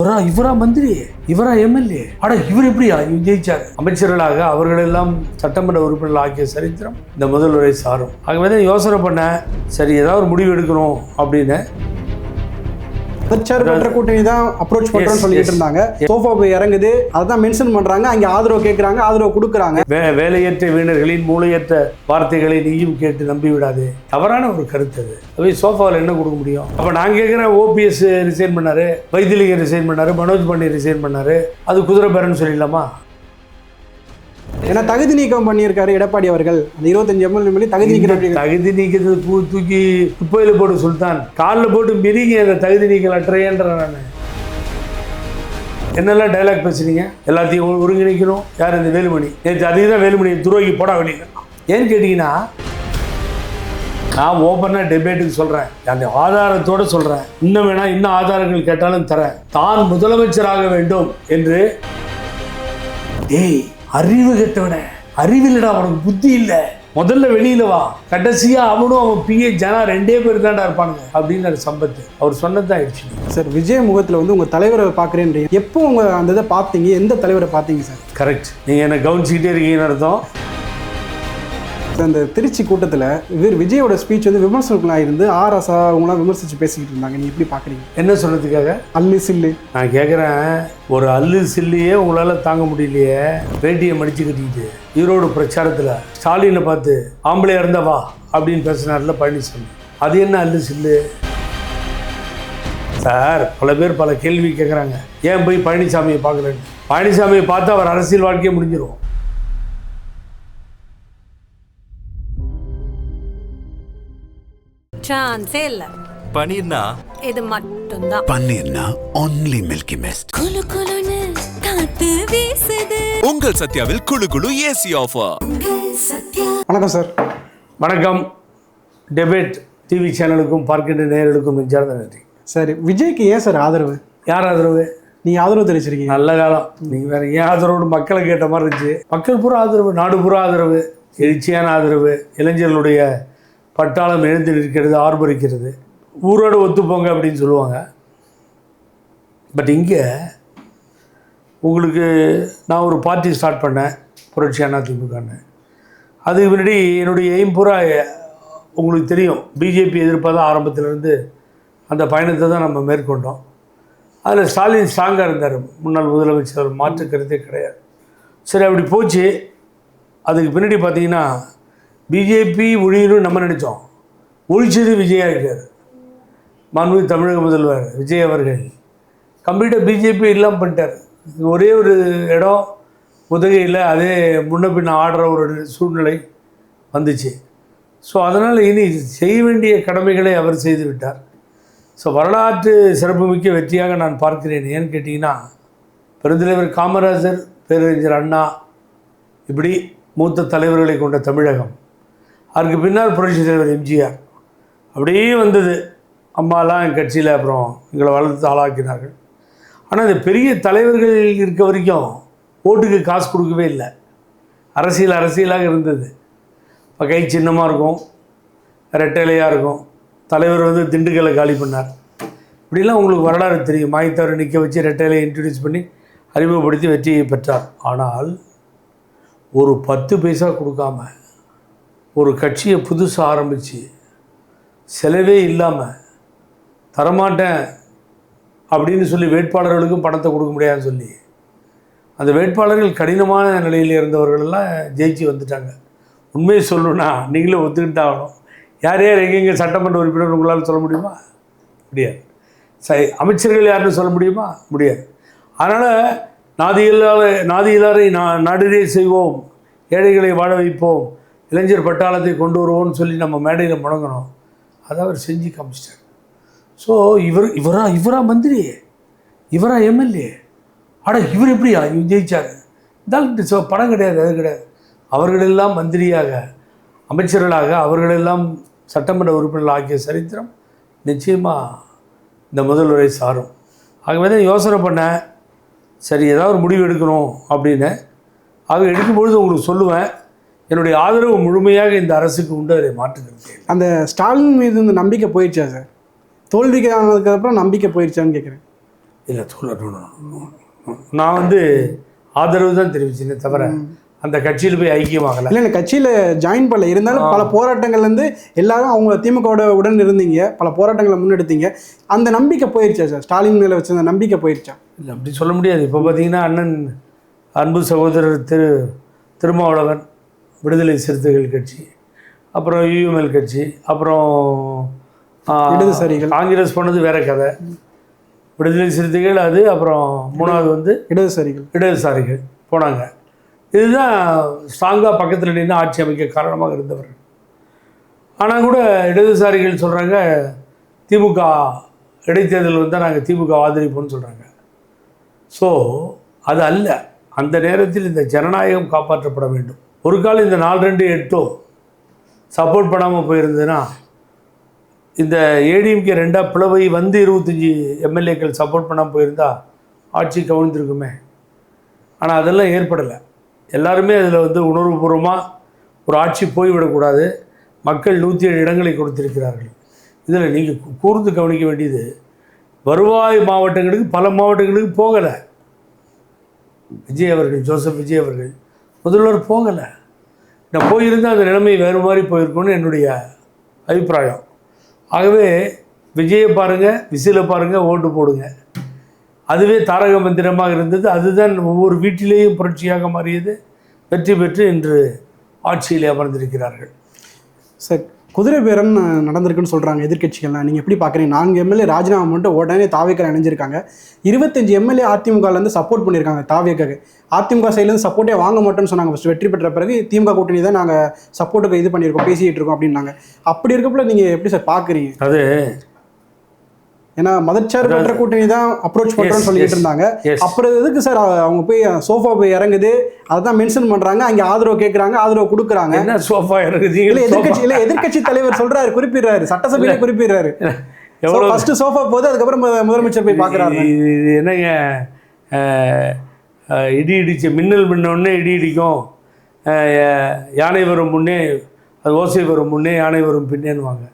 இவரா மந்திரி, இவரா எம்எல்ஏ, இவர் எப்படியா ஜெயிச்சார்? அமைச்சர்களாக அவர்களெல்லாம் சட்டமன்ற உறுப்பினர்கள் ஆக்கிய சரித்திரம் இந்த முதல்வரை சாரும். ஆகவே தான் யோசனை பண்ண, சரி ஏதாவது ஒரு முடிவு எடுக்கணும் அப்படின்னு. மற்ற கூட்டணி தான் அப்ரோச் பண்றோம்னு சொல்லிட்டு இருந்தாங்க. சோஃபா போய் இறங்குது, அதான் மென்ஷன் பண்றாங்க. அங்க ஆதரவு கேட்கறாங்க, ஆதரவு கொடுக்குறாங்க. வேலையற்ற வீணர்களின் மூளையற்ற வார்த்தைகளை நீயும் கேட்டு நம்பி விடாது. தவறான ஒரு கருத்து அது. அவை சோஃபாவில் என்ன கொடுக்க முடியும்? அப்ப நான் கேட்கிறேன், ஓபிஎஸ் ரிசைன் பண்ணாரு, வைத்திலிங்கம் ரிசைன் பண்ணாரு, மனோஜ் பாண்டி ரிசைன் பண்ணாரு, அது குதிரை பேரன்னு சொல்லிடலாமா? ஏன்னா தகுதி நீக்கம் பண்ணியிருக்காரு எடப்பாடி அவர்கள். அந்த 25 எம்எல்ஏ தகுதி நீக்கிறது தூக்கி குப்பையில போட்டு சுல்தான் காலில் போட்டு மிரிங்க. அந்த தகுதி நீக்கல் அற்றையன்ற நான் என்னெல்லாம் டைலாக் பேசுறீங்க? எல்லாத்தையும் ஒருங்கிணைக்கணும். யார்? இந்த வேலுமணி. நேற்று அதிகம் தான் வேலுமணி துரோகி போடா வெளியில். ஏன்னு கேட்டீங்கன்னா, நான் ஓப்பனாக டிபேட்டுக்கு சொல்கிறேன், அந்த ஆதாரத்தோடு சொல்கிறேன். இன்னும் வேணா இன்னும் ஆதாரங்கள் கேட்டாலும் தரேன். தான் முதலமைச்சராக வேண்டும் என்று. அறிவு கெட்டவன, அறிவில்லடா, அவனுக்கு புத்தி இல்லை, முதல்ல வெளியில வா, கடைசியா அவனும் அவன் பிஏ ஜனா 2 பேர் தான்டா இருப்பானுங்க அப்படின்னு சம்பத்து அவர் சொன்னதான் ஆயிடுச்சு. சார், விஜய் முகத்தில் உங்க தலைவரை பார்க்குறேன்றீங்க. எப்போ உங்க அந்த இதை பார்த்தீங்க? எந்த தலைவரை பார்த்தீங்க சார்? கரெக்ட், நீங்க என்ன கவனிச்சுக்கிட்டே இருக்கீங்கன்னு அர்த்தம். அந்த திருச்சி கூட்டத்தில் விஜயோட ஸ்பீச் விமர்சனங்களாக இருந்து ஆர்எஸ்ஆ அவங்களாம் விமர்சித்து பேசிக்கிட்டு இருந்தாங்க. நீங்கள் எப்படி பார்க்குறீங்க? என்ன சொன்னதுக்காக? அல்லு சில்லு. நான் கேட்குறேன், ஒரு அல்லு சில்லையே உங்களால் தாங்க முடியலையே, வேட்டியை மடிச்சு கட்டிக்கிட்டு ஈரோடு பிரச்சாரத்தில் ஸ்டாலினை பார்த்து ஆம்பளையா இருந்தா வா அப்படின்னு பேசினார்ல பழனிசாமி. அது என்ன அல்லு சில்லு சார்? பல பேர் பல கேள்வி கேட்குறாங்க, ஏன் போய் பழனிசாமியை பார்க்கலன்னு. பழனிசாமியை பார்த்தா அவர் அரசியல் வாழ்க்கையை முடிஞ்சிடும். சான்ஸே இல்ல. பன்னீர்னா இது மட்டும்தான். பன்னீர்னா ஒன்லி மில்கி மிஸ்ட். குளு குளுன்னு காத்து வீசுது. உங்கள் சத்யாவில் குளு குளு ஏசி ஆஃபர். வணக்கம் சார். வணக்கம். டிபேட் டிவி சேனலுக்கும் பார்க்கின்ற நேயர்களுக்கும் நெஞ்சார்ந்த நன்றி. சரி, விஜய்க்கு ஏன் சார் ஆதரவு? யார் ஆதரவு? நீங்கள் ஆதரவு தெரிவிச்சிருக்கீங்க. நல்ல காலம். நீங்கள் வேறு ஏன் ஆதரவு? மக்களை கேட்ட மாதிரி இருந்துச்சு. மக்கள் பூரா ஆதரவு, நாடு பூரா ஆதரவு, எழுச்சியான ஆதரவு. இளைஞர்களுடைய பட்டாளம் எழுந்து நிற்கிறது, ஆர்ப்பரிக்கிறது, ஊரோடு ஒத்துப்போங்க அப்படின்னு சொல்லுவாங்க. பட் இங்கே உங்களுக்கு நான் ஒரு பார்ட்டி ஸ்டார்ட் பண்ணேன், புரட்சி அதிமுகன்னு. அதுக்கு முன்னாடி என்னுடைய எய்ம் பூரா உங்களுக்கு தெரியும், பிஜேபி எதிர்ப்பாக தான் ஆரம்பத்திலேருந்து அந்த பயணத்தை தான் நம்ம மேற்கொண்டோம். அதில் ஸ்டாலின் ஸ்ட்ராங்காக இருந்தார், முன்னாள் முதலமைச்சர், மாற்று கருத்தே கிடையாது. சரி, அப்படி போச்சு. அதுக்கு பின்னாடி பார்த்தீங்கன்னா பிஜேபி ஒழியணும் நம்ம நினச்சோம், ஒழிச்சது விஜயா இருக்கார். மாண்புமிகு தமிழக முதல்வர் விஜய் அவர்கள் கம்ப்ளீட்டாக பிஜேபி இல்லாமல் பண்ணிட்டார். ஒரே ஒரு இடம் உதகையில், அதே முன்ன பின்ன ஆடுற ஒரு சூழ்நிலை வந்துச்சு. ஸோ அதனால் இனி செய்ய வேண்டிய கடமைகளை அவர் செய்து விட்டார். ஸோ வரலாற்று சிறப்புமிக்க வெற்றியாக நான் பார்க்கிறேன். ஏன்னு கேட்டிங்கன்னா, பெருந்தலைவர் காமராஜர், பேரறிஞர் அண்ணா, இப்படி மூத்த தலைவர்களை கொண்ட தமிழகம். அதுக்கு பின்னால் புரட்சி தலைவர் எம்ஜிஆர் அப்படியே வந்தது. அம்மாலாம் என் கட்சியில் அப்புறம் எங்களை வளர்த்து ஆளாக்கினார்கள். ஆனால் இந்த பெரிய தலைவர்கள் இருக்க வரைக்கும் ஓட்டுக்கு காசு கொடுக்கவே இல்லை. அரசியலாக இருந்தது. இப்போ கை சின்னமாக இருக்கும், ரெட்டைலையாக இருக்கும். தலைவர் திண்டுக்கல்லை காலி பண்ணார். இப்படிலாம் உங்களுக்கு வரலாறு தெரியும். மாய்த்தவரை நிற்க வச்சு ரெட்டைலையை இன்ட்ரடியூஸ் பண்ணி அறிமுகப்படுத்தி வெற்றியை பெற்றார். ஆனால் ஒரு 10 பைசா கொடுக்காம ஒரு கட்சியை புதுசாக ஆரம்பித்து செலவே இல்லாமல் தரமாட்டேன் அப்படின்னு சொல்லி வேட்பாளர்களுக்கும் பணத்தை கொடுக்க முடியாதுன்னு சொல்லி அந்த வேட்பாளர்கள் கடினமான நிலையில் இருந்தவர்களெல்லாம் ஜெயிச்சு வந்துட்டாங்க. உண்மையை சொல்லணும்னா நீங்களே ஒத்துக்கிட்டு ஆகணும். யார் யார் எங்கெங்கே சட்டமன்ற உறுப்பினர் உங்களால் சொல்ல முடியுமா? முடியாது. அமைச்சர்கள் யாருன்னு சொல்ல முடியுமா? முடியாது. அதனால் நாதியில்லாரை நாடுதே செய்வோம், ஏழைகளை வாழ வைப்போம், இளைஞர் பட்டாளத்தை கொண்டு வருவோம்னு சொல்லி நம்ம மேடையில் முழங்கணும். அதை அவர் செஞ்சு காமிச்சிட்டார். ஸோ இவரா மந்திரி, இவரா எம்எல்ஏ, இவர் எப்படியா ஜெயிச்சார்? இதால் படம் கிடையாது, அது கிடையாது. அவர்களெல்லாம் மந்திரியாக, அமைச்சர்களாக, அவர்களெல்லாம் சட்டமன்ற உறுப்பினர்கள் ஆக்கிய சரித்திரம் நிச்சயமாக இந்த முதல்வரை சாரும். ஆகவே தான் யோசனை பண்ணேன், சரி ஏதாவது ஒரு முடிவு எடுக்கணும் அப்படின்னு. ஆக எடுக்கும்பொழுது உங்களுக்கு சொல்லுவேன், என்னுடைய ஆதரவு முழுமையாக இந்த அரசுக்கு உண்டு, அதை மாற்றுகிறது. அந்த ஸ்டாலின் மீது இந்த நம்பிக்கை போயிடுச்சா சார்? தோல்விக்கு ஆனதுக்கப்புறம் நம்பிக்கை போயிடுச்சான்னு கேட்குறேன். இல்லை சொல்லணும், நான் வந்து ஆதரவு தான் தெரிவிச்சேனே தவிர அந்த கட்சியில் போய் ஐக்கியமாகலை. இல்லை கட்சியில் ஜாயின் பண்ணல, இருந்தாலும் பல போராட்டங்கள்லேருந்து எல்லாரும் அவங்க திமுகவோட உடன் இருந்தீங்க, பல போராட்டங்களை முன்னெடுத்தீங்க. அந்த நம்பிக்கை போயிடுச்சா சார்? ஸ்டாலின் மேலே வச்சிருந்த நம்பிக்கை போயிடுச்சா? இல்லை அப்படி சொல்ல முடியாது. இப்போ பார்த்தீங்கன்னா அண்ணன் அன்பு சகோதரர் திருமாவளவன் விடுதலை சிறுத்தைகள் கட்சி, அப்புறம் யூஎம்எல் கட்சி, அப்புறம் இடதுசாரிகள். காங்கிரஸ் போனது வேற கதை. விடுதலை சிறுத்தைகள் அது, அப்புறம் மூணாவது வந்து இடதுசாரிகள் போனாங்க. இதுதான் ஸ்ட்ராங்காக பக்கத்தில் நின்று ஆட்சி அமைக்க காரணமாக இருந்தவர்கள். ஆனால் கூட இடதுசாரிகள் சொல்கிறாங்க திமுக இடைத்தேர்தல் வந்தால் நாங்கள் திமுக ஆதரிப்போம்னு சொல்கிறாங்க. ஸோ அது அல்ல. அந்த நேரத்தில் இந்த ஜனநாயகம் காப்பாற்றப்பட வேண்டும். ஒரு காலம் இந்த 4-2-8 சப்போர்ட் பண்ணாமல் போயிருந்ததுன்னா இந்த ஏடிஎம்கே 2 பிளவை வந்து 25 எம்எல்ஏக்கள் சப்போர்ட் பண்ணாமல் போயிருந்தால் ஆட்சி கவிழ்ந்திருக்குமே. ஆனால் அதெல்லாம் ஏற்படலை. எல்லாருமே அதில் வந்து உணர்வுபூர்வமாக ஒரு ஆட்சி போய்விடக்கூடாது, மக்கள் 107 இடங்களை கொடுத்திருக்கிறார்கள். இதில் நீங்கள் கூர்ந்து கவனிக்க வேண்டியது, வருவாய் மாவட்டங்களுக்கு பல மாவட்டங்களுக்கு போகலை விஜய் அவர்கள், ஜோசப் விஜய் அவர்கள் முதல்வர் போகலை. நான் போயிருந்தால் அந்த நிலைமை வேறு மாதிரி போயிருக்கும்னு என்னுடைய அபிப்பிராயம். ஆகவே விஜயை பாருங்கள், விசிலை பாருங்கள், ஓட்டு போடுங்க. அதுவே தாரக மந்திரமாக இருந்தது. அதுதான் ஒவ்வொரு வீட்டிலேயும் புரட்சியாக மாறியது. வெற்றி பெற்று இன்று ஆட்சியில் அமர்ந்திருக்கிறார்கள். சார், குதிரை பேரம் நடந்திருக்குன்னு சொல்கிறாங்க எதிர்க்கட்சிகள்லாம். நீங்கள் எப்படி பார்க்குறீங்க? 4 எம்எல்ஏ ராஜினாமா பண்ணிட்டு உடனே தாவேக்கால இணைஞ்சிருக்காங்க. 25 எம்எல்ஏ அதிமுகலேருந்து சப்போர்ட் பண்ணியிருக்காங்க தாவேக்காக்கு. அதிமுக சைட்லேருந்து சப்போர்ட்டே வாங்க மாட்டோன்னு சொன்னாங்க. ஃபஸ்ட்டு வெற்றி பெற்ற பிறகு திமுக கூட்டணி தான் நாங்கள் சப்போர்ட்டுக்கு இது பண்ணியிருக்கோம், பேசிக்கிட்டு இருக்கோம் அப்படின்னாங்க. அப்படி இருக்கப்பல நீங்கள் எப்படி சார் பார்க்குறீங்க? அது ஏன்னா மதச்சார் பெற்ற கூட்டணி தான் அப்ரோச் பண்ணுறோன்னு சொல்லிட்டு இருந்தாங்க. அப்புறம் எதுக்கு சார் அவங்க போய் சோஃபா போய் இறங்குது, அதான் மென்ஷன் பண்ணுறாங்க, அங்கே ஆதரவு கேட்குறாங்க, ஆதரவு கொடுக்குறாங்க. என்ன சோஃபா இறங்குது? எதிர்க்கட்சி தலைவர் சொல்கிறாரு, குறிப்பிடுறாரு, சட்டசபையில குறிப்பிடுறாரு. எவ்வளோ ஃபர்ஸ்ட் சோஃபா போகுது, அதுக்கப்புறம் முதலமைச்சர் போய் பார்க்குறாரு. இது என்னங்க, இடி இடிச்ச மின்னல் மின்னொன்னே இடி இடிக்கும், யானை வரும் முன்னே அது ஓசை வரும் முன்னே யானை வரும் பின்னேன்னுவாங்க.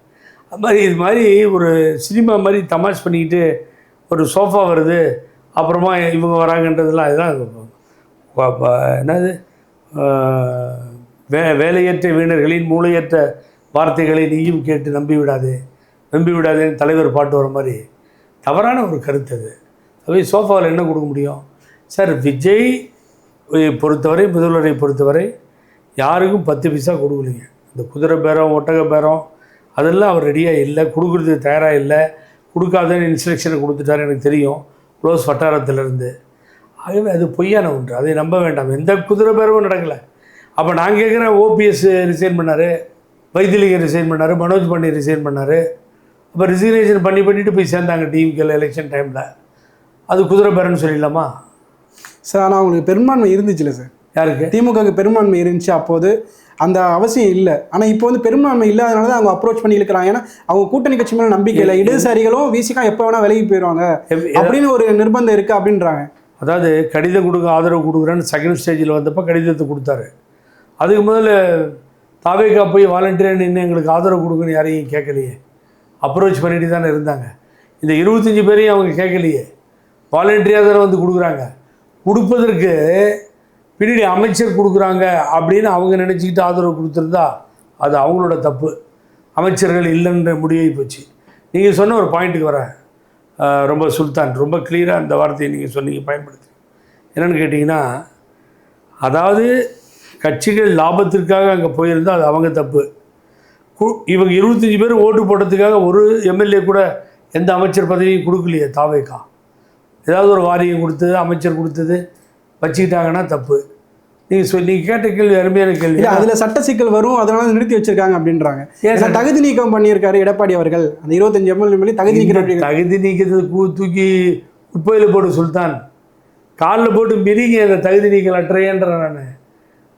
அது மாதிரி இது மாதிரி ஒரு சினிமா மாதிரி தமாஷ் பண்ணிக்கிட்டு ஒரு சோஃபா வருது, அப்புறமா இவங்க வராங்கன்றதுலாம் அதுதான் என்னது, வேலையற்ற வீணர்களின் மூளையற்ற வார்த்தைகளை நீயும் கேட்டு நம்பி விடாதேன்னு தலைவர் பாட்டு வர மாதிரி தவறான ஒரு கருத்து அது. அவை சோஃபாவில் என்ன கொடுக்க முடியும் சார்? விஜய் பொறுத்தவரை, முதல்வரை பொறுத்தவரை யாருக்கும் 10 பைசா கொடுக்கலைங்க. இந்த குதிரை பேரம், ஒட்டக பேரம் அதெல்லாம் அவர் ரெடியாக இல்லை, கொடுக்குறதுக்கு தயாராக இல்லை. கொடுக்காதன்னு இன்ஸ்ட்ரக்ஷனை கொடுத்துட்டாரு, எனக்கு தெரியும், க்ளோஸ் வட்டாரத்திலேருந்து. ஆகவே அது பொய்யான ஒன்று, அதை நம்ப வேண்டாம். எந்த குதிரை பேரமும் நடக்கலை. அப்போ நான் கேட்குறேன், ஓபிஎஸ் ரிசைன் பண்ணார், வைத்திலிங்கம் ரிசைன் பண்ணார், மனோஜ் பாண்டி ரிசைன் பண்ணார். அப்போ ரிசிக்னேஷன் பண்ணிட்டு போய் சேர்ந்தாங்க டிஎம்கேல எலெக்ஷன் டைமில். அது குதிரை பேரன்னு சொல்லிடலாமா சார்? ஆனால் அவங்களுக்கு பெரும்பான்மை இருந்துச்சுல்ல சார்? யாருக்கு? திமுகவுக்கு பெரும்பான்மை இருந்துச்சு அப்போது, அந்த அவசியம் இல்லை. ஆனால் இப்போ வந்து பெரும்பான்மை இல்லாதனால தான் அவங்க அப்ரோச் பண்ணி இழுக்கிறாங்க. ஏன்னா அவங்க கூட்டணி கட்சி மேலே நம்பிக்கை இல்லை. இடதுசாரிகளும் விசிகா எப்போ வேணால் விலகி போயிடுவாங்க அப்படின்னு ஒரு நிர்பந்தம் இருக்குது அப்படின்றாங்க. அதாவது கடிதம் கொடுக்க, ஆதரவு கொடுக்குறேன்னு செகண்ட் ஸ்டேஜில் வந்தப்போ கடிதத்தை கொடுத்தாரு. அதுக்கு முதல்ல தாவேக்கா போய் வாலண்டியராக நின்று எங்களுக்கு ஆதரவு கொடுக்குன்னு யாரையும் கேட்கலையே, அப்ரோச் பண்ணிட்டு தானே இருந்தாங்க. இந்த 25 பேரையும் அவங்க கேட்கலையே, வாலண்டியராக தானே வந்து கொடுக்குறாங்க. கொடுப்பதற்கு பின்னாடி அமைச்சர் கொடுக்குறாங்க அப்படின்னு அவங்க நினச்சிக்கிட்டு ஆதரவு கொடுத்துருந்தா அது அவங்களோட தப்பு. அமைச்சர்கள் இல்லைன்ற முடிவை போச்சு. நீங்கள் சொன்ன ஒரு பாயிண்ட்டுக்கு வரேன். ரொம்ப சுல்தான், ரொம்ப கிளியராக அந்த வார்த்தையை நீங்கள் சொன்னீங்க, பயன்படுத்தி. என்னென்னு கேட்டிங்கன்னா, அதாவது கட்சிகள் லாபத்திற்காக அங்கே போயிருந்தால் அது அவங்க தப்பு. இவங்க 25 பேர் ஓட்டு போட்டதுக்காக ஒரு எம்எல்ஏ கூட எந்த அமைச்சர் பதவியும் கொடுக்கலையே தாவேக்கா. ஏதாவது ஒரு வாரியம் கொடுத்தது, அமைச்சர் கொடுத்தது வச்சுக்கிட்டாங்கன்னா தப்பு. நீங்கள் கேட்ட கேள்வி அருமையான கேள்வி. அதில் சட்ட சிக்கல் வரும், அதனால நிறுத்தி வச்சிருக்காங்க அப்படின்றாங்க. ஏன் தகுதி நீக்கம் பண்ணியிருக்காரு எடப்பாடி அவர்கள்? அந்த 25 எம்எல்ஏ தகுதி நீக்கத்தை தூக்கி குப்பையில் போட்டு சுல்தான் காலில் போட்டு மிரிங்க. அந்த தகுதி நீக்கல் அற்றையன்ற நான்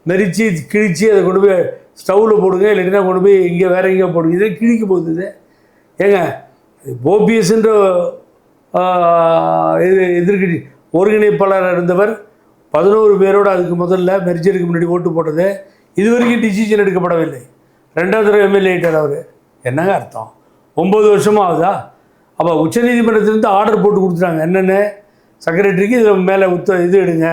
மெரிச்சு கிழிச்சு அதை கொண்டு போய் ஸ்டவ்வில் போடுங்க, இல்லைன்னா கொண்டு போய் இங்கே வேற எங்கேயோ போடுங்க. இதே கிழிக்க போகுது. ஏங்க ஓபிஎஸ்ன்ற எதிர்கட்சி ஒருங்கிணைப்பாளர் இருந்தவர் 11 பேரோடு அதுக்கு முதல்ல மெர்ஜருக்கு முன்னாடி ஓட்டு போட்டது. இது வரைக்கும் டிசிஷன் எடுக்கப்படவில்லை. 2வது தடவை எம்எல்ஏ ஆகிட்டார் அவர். என்னங்க அர்த்தம்? 9 வருஷமாக ஆகுதா? அப்போ உச்சநீதிமன்றத்திலேருந்து ஆர்டர் போட்டு கொடுத்துட்டாங்க. என்னென்ன செக்ரட்டரிக்கு இதில் மேலே இது எடுங்க,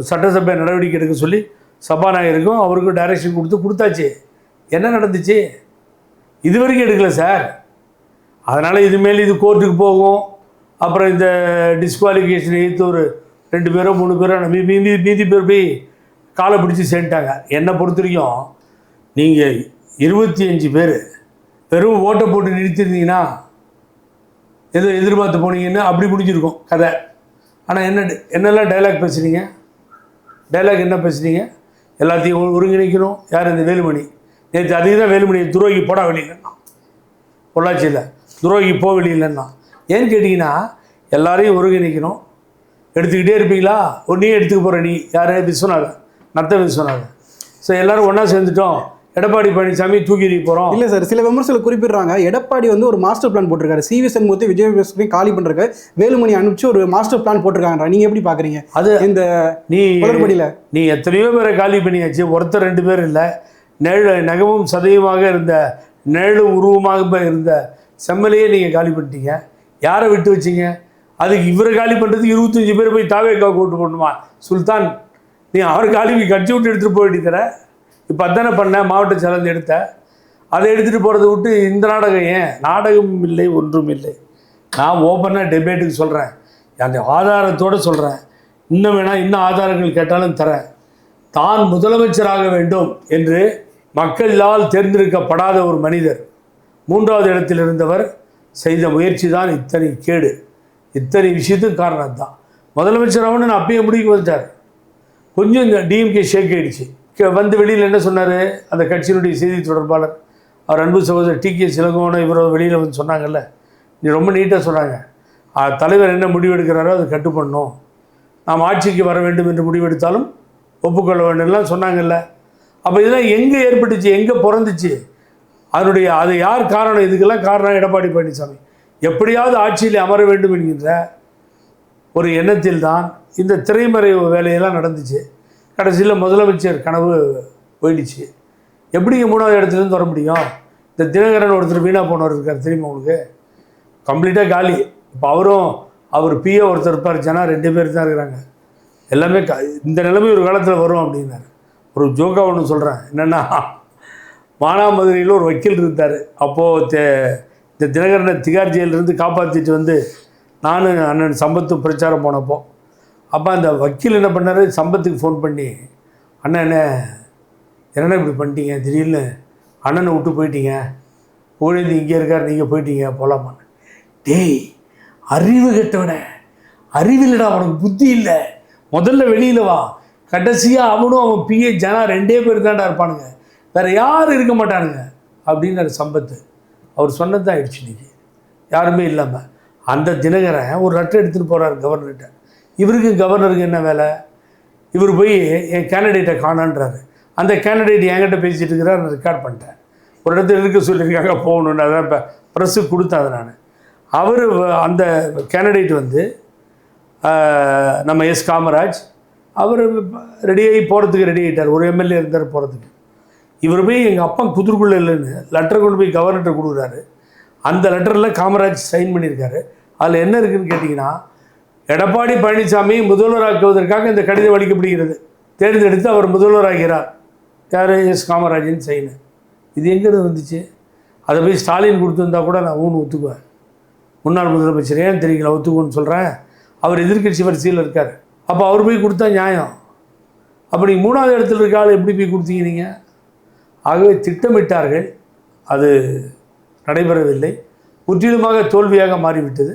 சட்டசபை நடவடிக்கை எடுக்க சொல்லி சபாநாயகருக்கும் அவருக்கும் டைரக்ஷன் கொடுத்தாச்சு. என்ன நடந்துச்சு? இது வரைக்கும் எடுக்கல சார். அதனால் இதுமேல் இது கோர்ட்டுக்கு போகும். அப்புறம் இந்த டிஸ்குவாலிஃபிகேஷன் எதிர்த்து ஒரு 2 பேரோ 3 பேரோ மீதி பேர் போய் காலை பிடிச்சி சேர்ந்துட்டாங்க. என்னை பொறுத்த வரைக்கும் நீங்கள் 25 பேர் வெறும் ஓட்டை போட்டு நிறுத்திருந்தீங்கன்னா ஏதோ எதிர்பார்த்து போனீங்கன்னா அப்படி முடிஞ்சிருக்கும் கதை. ஆனால் என்னெல்லாம் டைலாக் பேசுனீங்க? டைலாக் என்ன பேசுனீங்க? எல்லாத்தையும் ஒருங்கிணைக்கணும். யார்? இந்த வேலுமணி. நேற்று அதுக்கு தான் வேலுமணி துரோகி போடா வெளியிலன்னா, பொள்ளாச்சியில் துரோகி போ வெளியிலன்னா. ஏன்னு கேட்டிங்கன்னா எல்லாரையும் ஒருங்கிணைக்கணும். எடுத்துக்கிட்டே இருப்பீங்களா? ஒன்றையும் எடுத்துக்க போகிற நீ யார்? விஸ்வநாதன், நத்த விஸ்வநாதன். ஸோ எல்லோரும் ஒன்றா சேர்ந்துட்டோம், எடப்பாடி பழனிசாமி தூக்கி போகிறோம். இல்லை சார், சில விமர்சனம் குறிப்பிடுறாங்க, எடப்பாடி வந்து ஒரு மாஸ்டர் பிளான் போட்டிருக்காரு. CV சண்முகத்தை விஜய் காலி பண்ணுறக்கு வேலுமணி அனுப்பிச்சு ஒரு மாஸ்டர் பிளான் போட்டிருக்காங்க. நீங்கள் எப்படி பார்க்குறீங்க அது? இந்த நீ எத்தனையோ பேரை காலி பண்ணியாச்சு. ஒருத்தர் 2 பேர் இல்லை. நகமும் சதையுமாக இருந்த நிழலும் உருவமாக இருந்த செம்மலையே நீங்கள் காலி பண்ணிட்டீங்க. யாரை விட்டு வச்சிங்க? அதுக்கு இவரை காலி பண்ணுறதுக்கு 25 பேர் போய் தாவேக்கா கூட்டு போடணுமா? சுல்தான், நீ அவர் காலி கட்சி விட்டு எடுத்துகிட்டு போய் வேண்டித்தர. இப்போ அதானே பண்ண, மாவட்ட சேலஞ்சு எடுத்த. அதை எடுத்துகிட்டு போகிறத விட்டு இந்த நாடகம் ஏன்? நாடகமும் இல்லை, ஒன்றும் இல்லை. நான் ஓப்பனாக டிபேட்டுக்கு சொல்கிறேன், அந்த ஆதாரத்தோடு சொல்கிறேன். இன்னும் வேணால் இன்னும் ஆதாரங்கள் கேட்டாலும் தரேன். தான் முதலமைச்சராக வேண்டும் என்று மக்களால் தேர்ந்தெடுக்கப்படாத ஒரு மனிதர், 3வது இடத்தில் இருந்தவர் செய்த முயற்சி தான் இத்தனை கேடு, இத்தனை விஷயத்துக்கு காரணம் தான். முதலமைச்சராகனு நான் அப்பயே முடிவுக்கு வந்துட்டார். கொஞ்சம் இந்த டிஎம்கே ஷேக் ஆகிடுச்சு. வந்து வெளியில் என்ன சொன்னார்? அந்த கட்சியினுடைய செய்தி தொடர்பாளர், அவர் அன்பு சகோதரர் TK இளங்கோவன் இவரோ வெளியில் வந்து சொன்னாங்கல்ல, நீ ரொம்ப நீட்டாக சொன்னாங்க. தலைவர் என்ன முடிவெடுக்கிறாரோ அதை கட்டுப்படணும், நாம் ஆட்சிக்கு வர வேண்டும் என்று முடிவெடுத்தாலும் ஒப்புக்கொள்ள வேண்டும்லாம் சொன்னாங்கல்ல. அப்போ இதெல்லாம் எங்கே ஏற்பட்டுச்சு? எங்கே பிறந்துச்சு? அது யார் காரணம்? இதுக்கெல்லாம் காரணம் எடப்பாடி பழனிசாமி. எப்படியாவது ஆட்சியில் அமர வேண்டும் என்கின்ற ஒரு எண்ணத்தில் தான் இந்த திரைமறைவு வேலையெல்லாம் நடந்துச்சு. கடைசியில் முதலமைச்சர் கனவு போயிடுச்சு. எப்படிங்க 3வது இடத்துலேருந்து வர முடியும்? இந்த தினகரன் ஒருத்தர் வீணாக போனவர் இருக்கார் தெரியுமா உங்களுக்கு? கம்ப்ளீட்டாக காலி. இப்போ அவர் PA ஒருத்தர் இருப்பார், ஜனா 2 பேர் தான் இருக்கிறாங்க. எல்லாமே இந்த நிலைமை ஒரு காலத்தில் வரும் அப்படின்னாரு. ஒரு ஜோக்கா ஒன்று சொல்கிறேன், என்னென்னா மானாமதுரையில் ஒரு வக்கீல் இருந்தார். அப்போது இந்த தினகரனை திகார் ஜெயிலிருந்து காப்பாற்றிட்டு வந்து நானும் அண்ணன் சம்பத்தும் பிரச்சாரம் போனப்போ, அப்போ அந்த வக்கீல் என்ன பண்ணார்? சம்பத்துக்கு ஃபோன் பண்ணி, அண்ணன் என்னென்ன இப்படி பண்ணிட்டீங்க, திடீர்னு அண்ணனை விட்டு போயிட்டீங்க, புகழேந்தி இங்கே இருக்கார், நீங்கள் போயிட்டீங்க, போகலாமான்னு. டேய், அறிவு கெட்டவன, அறிவில்லடா, அவனுக்கு புத்தி இல்லை, முதல்ல வெளியில் வா. கடைசியாக அவனும் அவன் PA ஜனா 2 பேர் தான்டா இருப்பானுங்க, வேறு யாரும் இருக்க மாட்டானுங்க அப்படின்னாரு சம்பத்து. அவர் சொன்னது தான் ஆயிடுச்சு. இன்றைக்கி யாருமே இல்லாமல் அந்த தினகரன் ஒரு லெட்டர் எடுத்துகிட்டு போகிறார் கவர்னர்கிட்ட. கவர்னருக்கு என்ன வேலை? இவர் போய் என் கேண்டிடேட்டை காணான்றாரு. அந்த கேண்டிடேட் என்கிட்ட பேசிகிட்டு இருக்கிறார், நான் ரெக்கார்ட் பண்ணிட்டேன். ஒரு இடத்துல இருக்க சொல்லியிருக்காங்க, போகணுன்னு. அதான் இப்போ ப்ரெஸ்ஸுக்கு கொடுத்தேன் அதை நான். அவர் அந்த கேண்டிடேட் வந்து நம்ம S. காமராஜ், அவர் ரெடியாகி போகிறதுக்கு ரெடி ஆகிட்டார். ஒரு MLA இருந்தார் போகிறதுக்கு. இவர் போய் எங்கள் அப்பா குதிர்குள்ளே இல்லைன்னு லெட்டர் கொண்டு போய் கவர்னர்கிட்ட கொடுக்குறாரு. அந்த லெட்டரில் காமராஜ் சைன் பண்ணியிருக்காரு. அதில் என்ன இருக்குதுன்னு கேட்டிங்கன்னா, எடப்பாடி பழனிசாமி முதல்வராக்குவதற்காக இந்த கடிதம் அளிக்கப்படுகிறது, தேர்ந்தெடுத்து அவர் முதல்வராகிறார். யார்? S. காமராஜின் சைனு. இது எங்கேருந்து வந்துச்சு? அதை போய் ஸ்டாலின் கொடுத்துருந்தா கூட நான் ஒத்துக்குவேன். முன்னாள் முதலமைச்சர், ஏன் தெரியுங்களா ஒத்துக்குன்னு சொல்கிறேன்? அவர் எதிர்க்கட்சி வரிசையில் இருக்கார். அப்போ அவர் போய் கொடுத்தா நியாயம். அப்போ நீங்கள் 3வது இடத்துல இருக்க ஆள் எப்படி போய் கொடுத்தீங்க நீங்கள்? ஆகவே திட்டமிட்டார்கள், அது நடைபெறவில்லை, முற்றிலுமாக தோல்வியாக மாறிவிட்டது.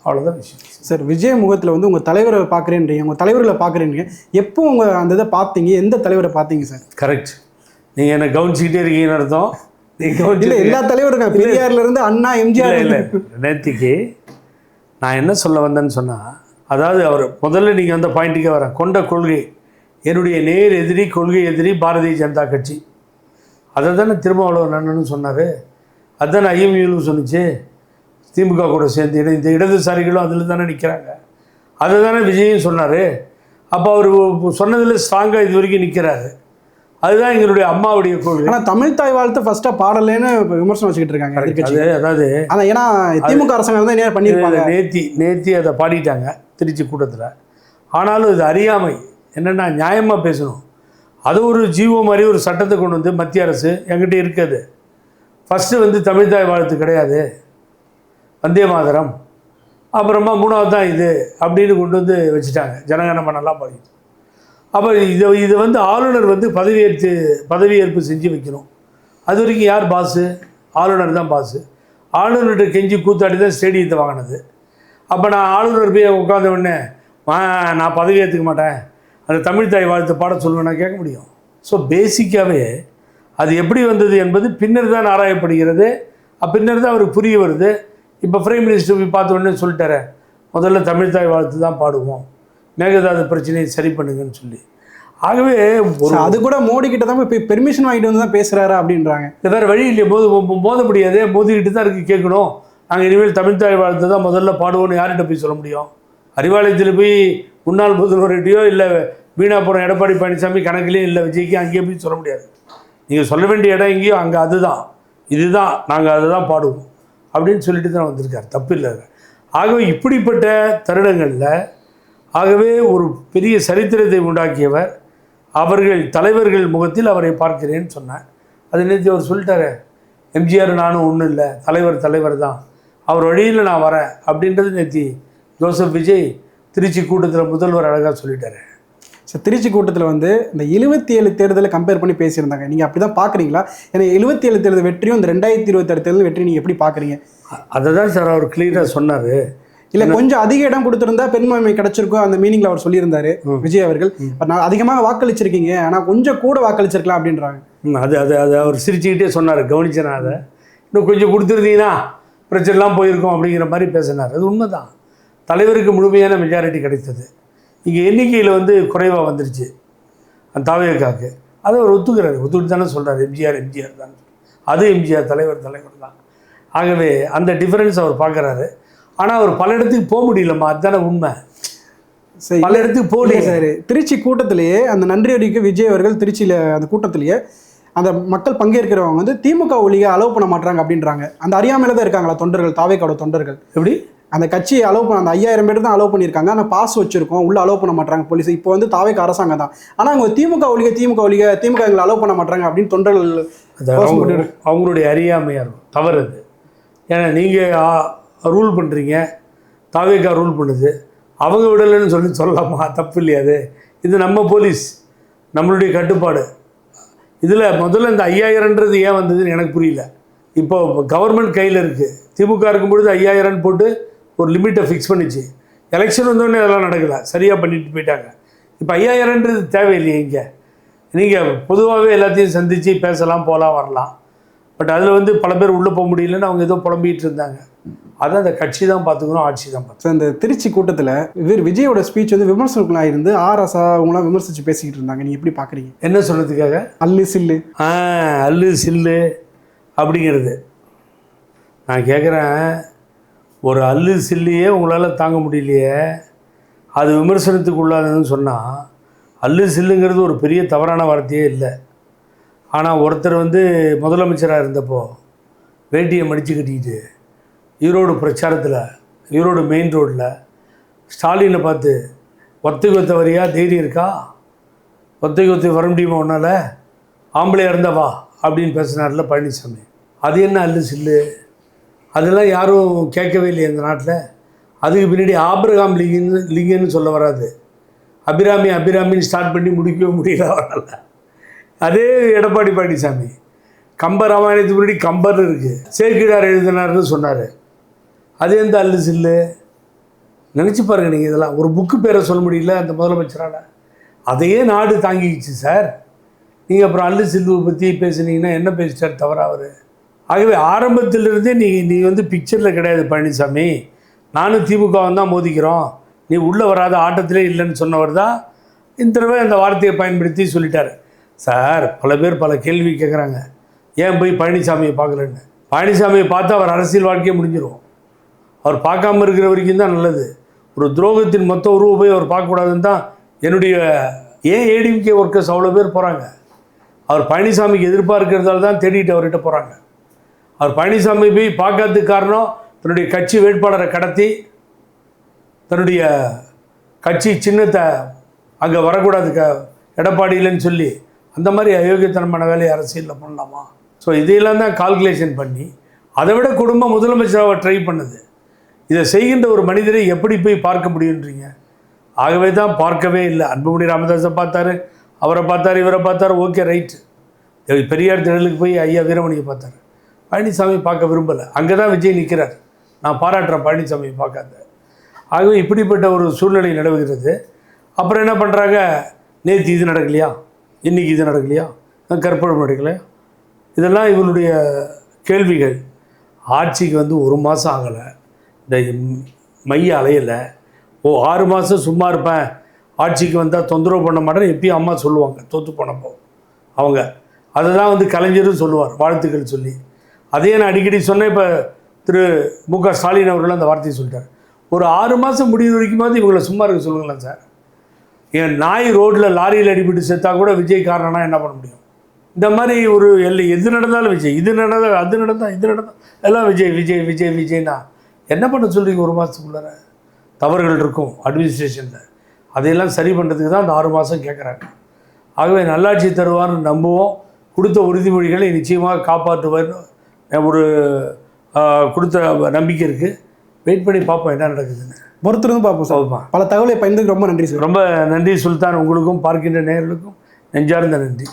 அவ்வளோதான் விஷயம். சார், விஜய் முகத்தில் வந்து உங்கள் தலைவரை பார்க்குறேன்றீங்க, உங்கள் தலைவர்களை பார்க்குறேன்றீங்க. எப்போ உங்கள் அந்த இதை பார்த்தீங்க? எந்த தலைவரை பார்த்தீங்க சார்? கரெக்ட், நீங்கள் என்னை கவனிச்சிக்கிட்டே இருக்கீங்கன்னு அர்த்தம். நீங்கள் இல்லை, எல்லா தலைவரும் பெரியார்லேருந்து அண்ணா, MGR. இல்லை, நேற்றுக்கு நான் என்ன சொல்ல வந்தேன்னு சொன்னால், அதாவது அவர் முதல்ல நீங்கள் அந்த பாயிண்ட்டுக்கே வரேன். கொண்ட கொள்கை, என்னுடைய நேர் எதிரி, கொள்கை எதிரி பாரதிய ஜனதா கட்சி. அதை தானே திருமாவளவன் அண்ணன்னு சொன்னார். அதுதானே IMU சொன்னிச்சு. திமுக கூட சேர்ந்து இந்த இடதுசாரிகளும் அதில் தானே நிற்கிறாங்க. அதை தானே விஜயும் சொன்னார். அப்போ அவர் சொன்னதில் ஸ்ட்ராங்காக இது வரைக்கும் நிற்கிறாரு. அதுதான் எங்களுடைய அம்மாவுடைய கொள்கை. ஆனா தமிழ் தாய் வாழ்த்து ஃபர்ஸ்டா பாடலேன்னு விமர்சனம் வச்சுக்கிட்டு இருக்காங்க எதிர்க்கட்சி. அதாவது அதான் ஏன்னா திமுக அரசாங்கம் தான் என்ன பண்ணியிருப்பாங்க. நேத்தி அதை பாடிட்டாங்க திருச்சி கூட்டத்தில். ஆனாலும் இது அறியாமை. என்னென்னா நியாயமாக பேசணும். அது ஒரு ஜீவோ மாதிரி ஒரு சட்டத்தை கொண்டு வந்து மத்திய அரசு என்கிட்ட இருக்குது. ஃபஸ்ட்டு வந்து தமிழ் தாய் வாழ்த்து கிடையாது, வந்தே மாதரம், அப்புறமா 3வது தான் இது அப்படின்னு கொண்டு வந்து வச்சுட்டாங்க. ஜனகணமனெல்லாம் பாடி. அப்போ இது வந்து ஆளுநர் வந்து பதவியேற்பு செஞ்சு வைக்கணும். அது வரைக்கும் யார் பாஸு? ஆளுநர் தான் பாஸு. ஆளுநர்கிட்ட கெஞ்சி கூத்தாடி தான் ஸ்டேடியத்தை வாங்கினது. அப்போ நான் ஆளுநர் போய் உட்காந்த உடனே நான் பதவி ஏற்றுக்க மாட்டேன், அந்த தமிழ் தாய் வாழ்த்து பாட சொல்லுவேன் நான் கேட்க முடியும்? ஸோ பேசிக்காகவே அது எப்படி வந்தது என்பது பின்னர் தான் ஆராயப்படுகிறது. பின்னர் தான் அவருக்கு புரிய வருது. இப்போ பிரைம் மினிஸ்டர் போய் பார்த்த உடனே சொல்லிட்டாரு, முதல்ல தமிழ் தாய் வாழ்த்து தான் பாடுவோம், மேகதாது பிரச்சனையை சரி பண்ணுங்கன்னு சொல்லி. ஆகவே அது கூட மோடி கிட்ட தான் போய் பெர்மிஷன் வாங்கிட்டு வந்து தான் பேசுகிறாரு அப்படின்றாங்க. இந்த வேறு வழி இல்லையே, மோத முடியாது, மோதிக்கிட்டு தான் இருக்குது கேட்கணும். நாங்கள் இனிமேல் தமிழ் தாய் வாழ்த்து தான் முதல்ல பாடுவோன்னு யார்கிட்ட போய் சொல்ல முடியும்? அறிவாலயத்தில் போய் முன்னாள் முதல்வர்கிட்டையோ இல்லை வீணாபுரம் எடப்பாடி பழனிசாமி கணக்கிலேயே இல்லை விஜய்க்கு அங்கேயே போய் சொல்ல முடியாது. நீங்கள் சொல்ல வேண்டிய இடம் எங்கேயோ அங்கே இதுதான் நாங்கள் அதை தான் பாடுவோம் அப்படின்னு சொல்லிட்டு தான் வந்திருக்கார். தப்பு இல்லை. ஆகவே இப்படிப்பட்ட தருணங்களில் ஆகவே ஒரு பெரிய சரித்திரத்தை உண்டாக்கியவர் அவர்கள் தலைவர்கள் முகத்தில் அவரை பார்க்கிறேன்னு சொன்னார். அது நேற்று அவர் சொல்லிட்டாரு, எம்ஜிஆர் நானும் ஒன்றும் இல்லை, தலைவர் தான், அவர் வழியில் நான் வரேன் அப்படின்றது நேற்று ஜோசப் விஜய் திருச்சி கூட்டத்தில் முதல்வர் அழகாக சொல்லிட்டாரு. ஸோ திருச்சி கூட்டத்தில் வந்து இந்த 77 தேர்தலை கம்பேர் பண்ணி பேசியிருந்தாங்க. நீங்கள் அப்படி தான் பார்க்குறீங்களா? ஏன்னா 77 தேர்தல் வெற்றியும் இந்த 2026 தேர்தல் வெற்றி நீங்கள் எப்படி பார்க்குறீங்க? அதை தான் சார் அவர் கிளியராக சொன்னார். இல்லை கொஞ்சம் அதிக இடம் கொடுத்துருந்தா பெரும்பான்மை கிடச்சிருக்கும் அந்த மீனிங்கில் அவர் சொல்லியிருந்தாரு விஜய் அவர்கள். நான் அதிகமாக வாக்களிச்சிருக்கீங்க, ஆனால் கொஞ்சம் கூட வாக்களிச்சிருக்கலாம் அப்படின்றாங்க. அது அவர் சிரிச்சுக்கிட்டே சொன்னார், கவனிச்சேன். அதை இன்னும் கொஞ்சம் கொடுத்துருந்தீங்கன்னா பிரச்சனைலாம் போயிருக்கோம் அப்படிங்கிற மாதிரி பேசினார். அது உண்மைதான். தலைவருக்கு முழுமையான மெஜாரிட்டி கிடைத்தது. இங்கே எண்ணிக்கையில் வந்து குறைவாக வந்துருச்சு அந்த தாவேக்காக்கு. அதை அவர் ஒத்துக்கிட்டு தானே சொல்கிறார், எம்ஜிஆர் தான். அது எம்ஜிஆர் தலைவர் தான். ஆகவே அந்த டிஃபரன்ஸ் அவர் பார்க்குறாரு. ஆனால் அவர் பல இடத்துக்கு போக முடியலம்மா, அதுதானே உண்மை. சரி, பல இடத்துக்கு போகலையே சார். திருச்சி கூட்டத்திலேயே அந்த நன்றி அறிக்கை விஜய் அவர்கள் திருச்சியில் அந்த கூட்டத்திலேயே அந்த மக்கள் பங்கேற்கிறவங்க வந்து திமுக ஒழிய அலோவ் பண்ண மாட்டாங்க அப்படின்றாங்க. அந்த அறியாமையில தான் இருக்காங்களா தொண்டர்கள், தாவேக்காவோட தொண்டர்கள்? எப்படி அந்த கட்சியை அலோவ் பண்ண அந்த 5000 பேர் தான் அலோவ் பண்ணியிருக்காங்க. ஆனால் பாஸ் வச்சிருக்கோம், உள்ள அலோவ் பண்ண மாட்டாங்க போலீஸ். இப்போ வந்து தாவேக்க அரசாங்கம் தான். ஆனால் அவங்க திமுக ஒழிக திமுக எங்களை அலோவ் பண்ண மாட்டாங்க அப்படின்னு தொண்டர்கள் அவங்களுடைய அறியாமையாக இருக்கும். தவறு அது. ஏன்னா நீங்கள் ரூல் பண்ணுறீங்க, தாவேக்கா ரூல் பண்ணுது, அவங்க விடலைன்னு சொல்லலாமா? தப்பு இல்லையா? இது நம்ம போலீஸ், நம்மளுடைய கட்டுப்பாடு. இதில் முதல்ல இந்த 5000ன்றது ஏன் வந்ததுன்னு எனக்கு புரியல. இப்போ கவர்மெண்ட் கையில் இருக்குது. திமுக இருக்கும்பொழுது 5000 போட்டு ஒரு லிமிட்டை ஃபிக்ஸ் பண்ணிச்சு. எலெக்ஷன் வந்தோடனே அதெல்லாம் நடக்கலை, சரியாக பண்ணிட்டு போயிட்டாங்க. இப்போ 5000ன்றது தேவையில்லையே. இங்கே நீங்கள் பொதுவாகவே எல்லாத்தையும் சந்தித்து பேசலாம், போகலாம், வரலாம். பட் அதில் வந்து பல பேர் உள்ளே போக முடியலன்னு அவங்க ஏதோ புலம்பிகிட்டு இருந்தாங்க. அதை அந்த கட்சி தான் பார்த்துக்கணும், ஆட்சி தான் பார்த்து. இந்த திருச்சி கூட்டத்தில் விஜயோட ஸ்பீச் வந்து விமர்சனங்களாக இருந்து ஆராசா அவங்களாம் விமர்சித்து பேசிக்கிட்டு இருந்தாங்க. நீங்கள் எப்படி பார்க்குறீங்க? என்ன சொன்னதுக்காக? அல்லு சில்லு அப்படிங்கிறது. நான் கேட்குறேன், ஒரு அல்லு சில்லையே உங்களால் தாங்க முடியலையே, அது விமர்சனத்துக்கு உள்ளாதுன்னு சொன்னால், அல்லு சில்லுங்கிறது ஒரு பெரிய தவறான வார்த்தையே இல்லை. ஆனால் ஒருத்தர் வந்து முதலமைச்சராக இருந்தப்போ வேட்டியை மடித்து கட்டிக்கிட்டு ஈரோடு பிரச்சாரத்தில், ஈரோடு மெயின் ரோட்டில் ஸ்டாலினை பார்த்து ஒத்தைக்கு ஒத்த வரியா, தைரியம் இருக்கா, ஒத்தைக்கு ஒத்தை வர முடியுமா உன்னால், ஆம்பளையாக இருந்தவா அப்படின்னு பேசினார்ல பழனிசாமி. அது என்ன அல்லு சில்லு? அதெல்லாம் யாரும் கேட்கவே இல்லையே இந்த நாட்டில். அதுக்கு பின்னாடி ஆபிரகாம் லிங்கன்னு சொல்ல வராது, அபிராமின்னு ஸ்டார்ட் பண்ணி முடிக்கவே முடியல அவரால். அதே எடப்பாடி பழனிசாமி கம்ப ராமாயணத்துக்கு முன்னாடி கம்பர் இருக்குது, சேக்கிடார் எழுதினார்னு சொன்னார். அது எந்த அல்லு சில்லு? நினச்சி பாருங்கள் நீங்கள். இதெல்லாம் ஒரு புக்கு பேரை சொல்ல முடியல அந்த முதலமைச்சரால். அதையே நாடு தாங்கிக்கிச்சு சார். நீங்கள் அப்புறம் அல்லு சில்லுவை பற்றி பேசுனீங்கன்னா என்ன பேசிட்டார் தவறாக? ஆகவே ஆரம்பத்திலிருந்தே நீ வந்து பிக்சரில் கிடையாது பழனிசாமி, நானும் திமுகவும் தான் மோதிக்கிறோம், நீ உள்ளே வராத ஆட்டத்திலே இல்லைன்னு சொன்னவர் தான் இந்த தடவை அந்த வார்த்தையை பயன்படுத்தி சொல்லிட்டார். சார், பல பேர் பல கேள்வி கேட்குறாங்க, ஏன் போய் பழனிசாமியை பார்க்கலன்னு. பழனிசாமியை பார்த்தா அவர் அரசியல் வாழ்க்கையே முடிஞ்சிடும். அவர் பார்க்காம இருக்கிற வரைக்கும் தான் நல்லது. ஒரு துரோகத்தின் மொத்த உருவ போய் அவர் பார்க்கக்கூடாதுன்னு தான் என்னுடைய ஏடிஎம்கே ஒர்க்கர்ஸ் அவ்வளோ பேர் போகிறாங்க. அவர் பழனிசாமிக்கு எதிர்ப்பாக இருக்கிறதால தான் தேடிட்டு அவர்கிட்ட போகிறாங்க. அவர் பழனிசாமி போய் பார்க்காததுக்கு காரணம் தன்னுடைய கட்சி வேட்பாளரை கடத்தி தன்னுடைய கட்சி சின்னத்தை அங்கே வரக்கூடாது எடப்பாடியிலன்னு சொல்லி அந்த மாதிரி அயோக்கியத்தனமான வேலையை அரசியலில் பண்ணலாமா? ஸோ இதையெல்லாம் தான் கால்குலேஷன் பண்ணி அதை விட குடும்பம் முதலமைச்சராக ட்ரை பண்ணுது. இதை செய்கின்ற ஒரு மனிதரை எப்படி போய் பார்க்க முடியுன்றீங்க? ஆகவே தான் பார்க்கவே இல்லை. அன்புமணி ராமதாஸை பார்த்தாரு, அவரை பார்த்தார், இவரை பார்த்தார், ஓகே ரைட்டு. பெரியார் திடலுக்கு போய் ஐயா வீரமணியை பார்த்தார். பழனிசாமி பார்க்க விரும்பலை. அங்கே தான் விஜய் நிற்கிறார். நான் பாராட்டுறேன் பழனிசாமியை பார்க்காத. ஆகவே இப்படிப்பட்ட ஒரு சூழ்நிலை நிலவுகிறது. அப்புறம் என்ன பண்ணுறாங்க, நேற்று இது நடக்கலையா, இன்றைக்கி இது நடக்கலையா, கற்பழிப்பு நடக்கலையா, இதெல்லாம் இவனுடைய கேள்விகள். ஆட்சிக்கு வந்து 1 மாதம் ஆகலை, இந்த மைய அலையலை. 6 மாதம் சும்மா இருப்பேன், ஆட்சிக்கு வந்தால் தொந்தரவு பண்ண மாட்டேன்னு எப்பயும் அம்மா சொல்லுவாங்க தோற்று போனப்போ. அவங்க அதை தான் வந்து கலைஞரும் சொல்லுவார் வாழ்த்துக்கள் சொல்லி. அதையே நான் அடிக்கடி சொன்னேன். இப்போ திரு மு.க. ஸ்டாலின் அவர்கள் அந்த வார்த்தையை சொல்லிட்டார். ஒரு 6 மாதம் முடிவு வரைக்குமாவது இவங்களை சும்மா இருக்க சொல்லுங்களேன் சார். என் நாய் ரோட்டில் லாரியில் அடிபட்டு செத்தா கூட விஜய் காரணம்னா என்ன பண்ண முடியும்? இந்த மாதிரி ஒரு எது நடந்தாலும் விஜய், இது நடந்தால் அது நடந்தால் இது நடந்தால் எல்லாம் விஜய் விஜய் விஜய் விஜய்னா என்ன பண்ண சொல்கிறீங்க? 1 மாதத்துக்குள்ளார தவறுகள் இருக்கும் அட்மினிஸ்ட்ரேஷனில். அதையெல்லாம் சரி பண்ணுறதுக்கு தான் அந்த 6 மாதம் கேட்குறாங்க. ஆகவே நல்லாட்சி தருவார்னு நம்புவோம். கொடுத்த உறுதிமொழிகளை நிச்சயமாக காப்பாற்றுவார்னு ஒரு கொடுத்த நம்பிக்கை இருக்குது. வெயிட் பண்ணி பார்ப்போம் என்ன நடக்குதுன்னு. பொறுத்திருந்து பார்ப்போம் சார். பல தகவலை பயந்துக்கு ரொம்ப நன்றி சார். ரொம்ப நன்றி சுல்தான். உங்களுக்கும் பார்க்கின்ற நேயர்களுக்கும் நெஞ்சார்ந்த நன்றி.